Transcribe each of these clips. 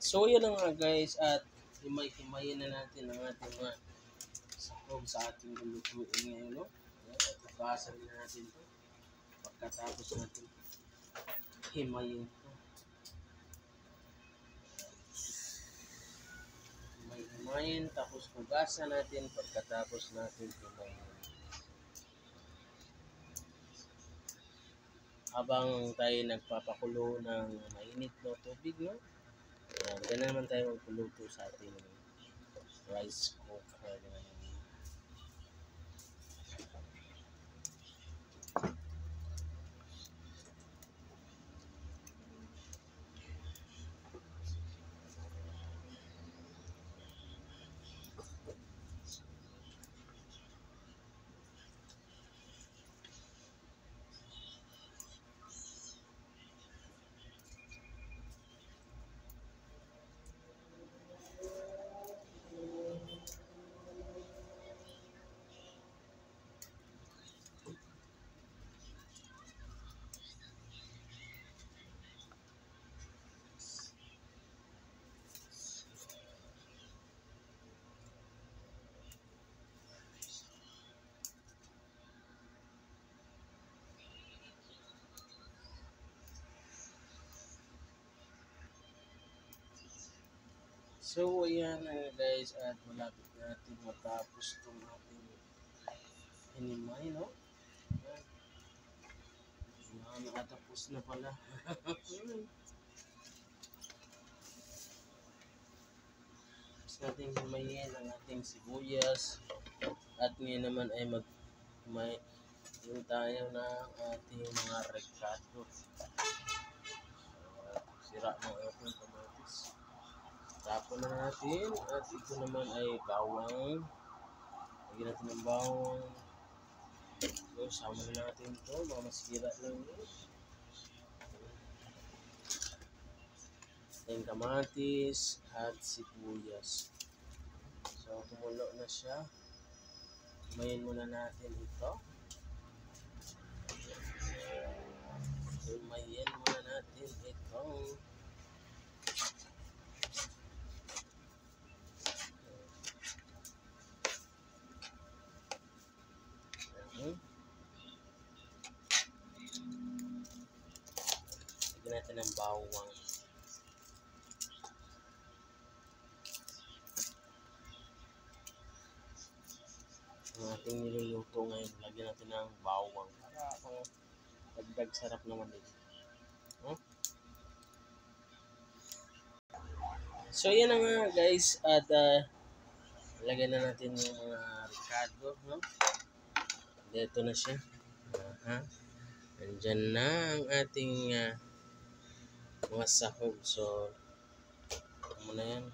So yan na nga guys, at himay-himayin na natin ang ating mga sahog sa ating lulutuin ngayon, no? At ugasan na natin ito pagkatapos natin himayin ito. Himay-himayin, tapos ugasan natin pagkatapos natin himayin. Habang tayo nagpapakulo ng mainit na tubig, no? Ganun naman tayo magpuluto sa ating rice cooker. So ayan na guys, at malapit natin matapos itong ating hinimay, no? Nakatapos na pala. Tapos natin himayin ang ating sibuyas. At ngayon naman ay yun tayo ng ating mga rekado. Sira ng ating kamatis. Tapon na natin, at ito naman ay bawang. Lagyan natin ng bawang. So, sama na natin ito, mga masira lang yun. Then kamatis at sibuyas. So, kumulo na siya. Himayin muna natin ito. Himayin muna natin ito. Lagyan natin ng bawang. Ang ating niluluto ngayon, lagyan natin ng bawang para pang dagdag sarap naman din. So yan na nga guys, at lagyan na natin yung mga rekado, no? Dito na siya. Nandyan na ang ating mga sahog. So muna yan.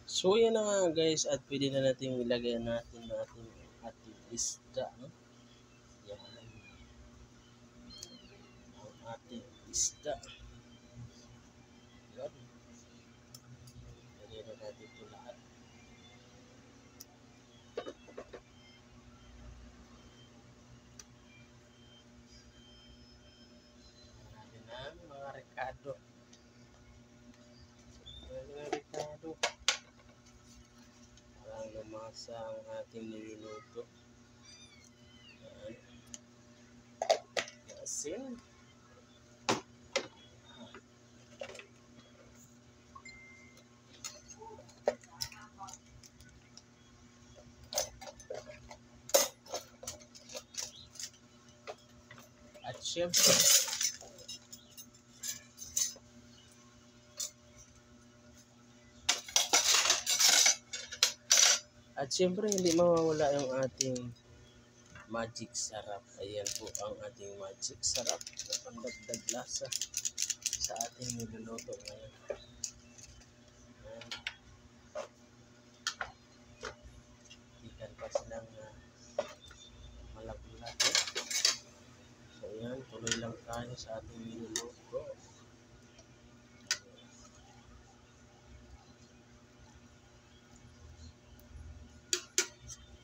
So yan na nga guys, at pwede na natin ilagay natin ating isda, no? Yan ang ating isda. Yan. Lagyan na natin ito lahat. Lagyan na mga rekado. Parang lumasa ang ating niluluto. Yan. Asin. At syempre, hindi mawawala yung ating magic sarap. Ayan po ang ating magic sarap na pandagdag lasa sa ating niluluto ngayon. Ikan pa silang malaki-laki. So ayan, tuloy lang tayo sa ating niluluto.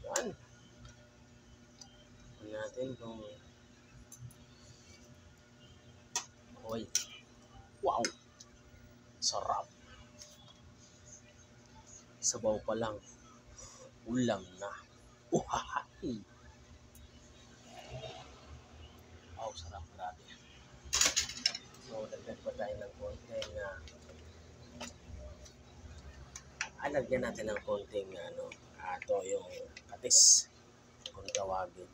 Yan. Tignan natin kung Uy. Wow. Sarap. Sabaw pa lang. Ulam na. Uhahay. Wow, sarap. Grabe. So, dagdag pa tayo ng konting lagyan natin ng konting ito yung patis kung tawagin.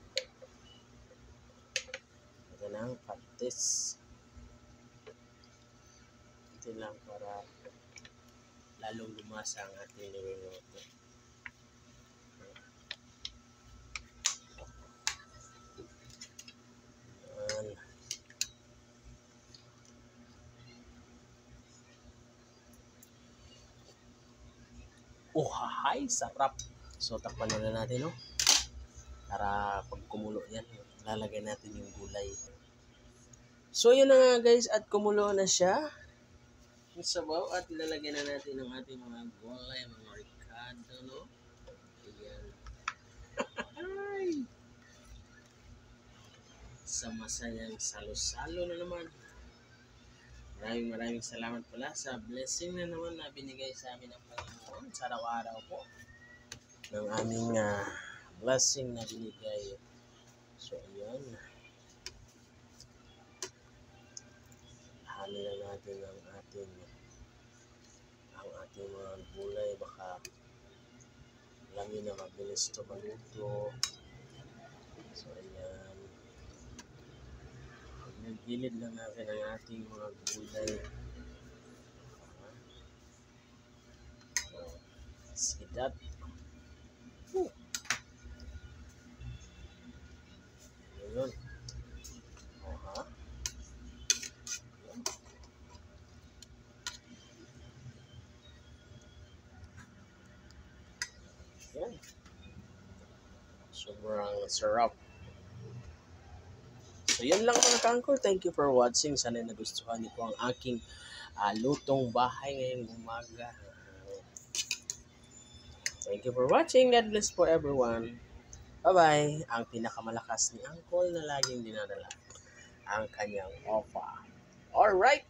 Ito ng patis. Ito lang para lalong lumasa ang ating niluluto. Uhahay, sarap. So, takpan na natin, no? Para pag kumulo yan, lalagay natin yung gulay. So, yun na nga guys, at kumulo na siya. Yung sabaw at ilalagay na natin ang ating mga gulay, mga ricado, no? Ayan. Ay! Sa masayang salo-salo na naman. Maraming salamat pala sa blessing na naman na binigay sa amin ng Panginoon sa araw-araw po ng aming blessing na binigay. So, ayan. Hanin na natin ang ating mga gulay. Baka langin na mabilis ito maluto. So, ayan. Nagilid lang natin ang ating mga gulay. See that? Ayun. Aha. Ayan. Sobrang sarap. So, yun lang mga kangkol. Thank you for watching. Sana nagustuhan niyo po ang aking lutong bahay ngayong umaga. Thank you for watching. God bless po everyone. Bye-bye. Ang pinakamalakas ni Uncle na laging dinadala ang kanyang offer. Alright.